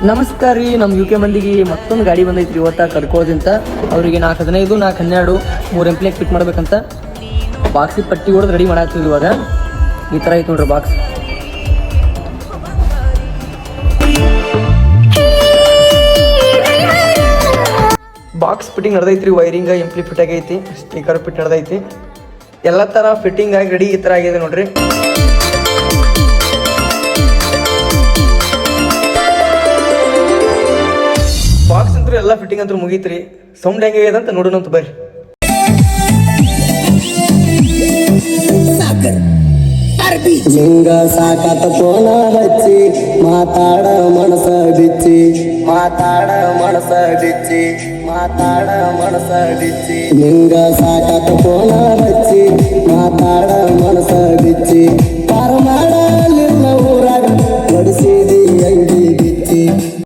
ನಮಸ್ಕಾರ ರೀ. ನಮ್ಮ UK ಮಂದಿಗೆ ಮತ್ತೊಂದು ಗಾಡಿ ಬಂದೈತ್ರಿ ಇವತ್ತ ಕರ್ಕೋದಿಂತ. ಅವರಿಗೆ 415 412 3 ಎಂಪ್ಲೇಕ್ ಫಿಟ್ ಮಾಡ್ಬೇಕಂತ ಬಾಕ್ಸಿಗೆ ಪಟ್ಟಿ ಹೊಡೆದು ರೆಡಿ ಮಾಡಾಕ್ತಿದ್ವಿ. ಇವಾಗ ಈ ಥರ ಐತೆ ನೋಡ್ರಿ ಬಾಕ್ಸ್. ಬಾಕ್ಸ್ ಫಿಟ್ಟಿಂಗ್ ನಡೆದೈತ್ರಿ. ವೈರಿಂಗ್ ಎಂಪ್ಲಿ ಫಿಟ್ ಆಗೈತಿ, ಸ್ಪೀಕರ್ ಫಿಟ್ ನಡೆದೈತಿ, ಎಲ್ಲ ಥರ ಫಿಟ್ಟಿಂಗ್ ಆಗಿ ರೆಡಿ ಈ ಥರ ಆಗಿದೆ ನೋಡ್ರಿ. ಬಾಕ್ಸ್ ಅಂತೂ ಎಲ್ಲ ಫಿಟ್ಟಿಂಗ್ ಅಂತೂ ಮುಗೀತ್ರಿ. ಸೌಂಡ್ ಹೆಂಗಿದೆ ಅಂತ ನೋಡೋಣಂತ ಬರ್ರಿ. ನಿಂಗ ಸಾಕಾತ ಫೋನ ಹಚ್ಚಿ ಮಾತಾಡ ಮನಸ ಬಿಚ್ಚಿ ಮಾತಾಡ ಮನಸ ಬಿಚ್ಚಿ ಮಾತಾಡ ಮನಸ ಬಿಚ್ಚಿ ನಿಂಗ ಸಾಕಾತ ಫೋನ ಹಚ್ಚಿ ಮಾತಾಡ ಮನಸ ಬಿಚ್ಚಿ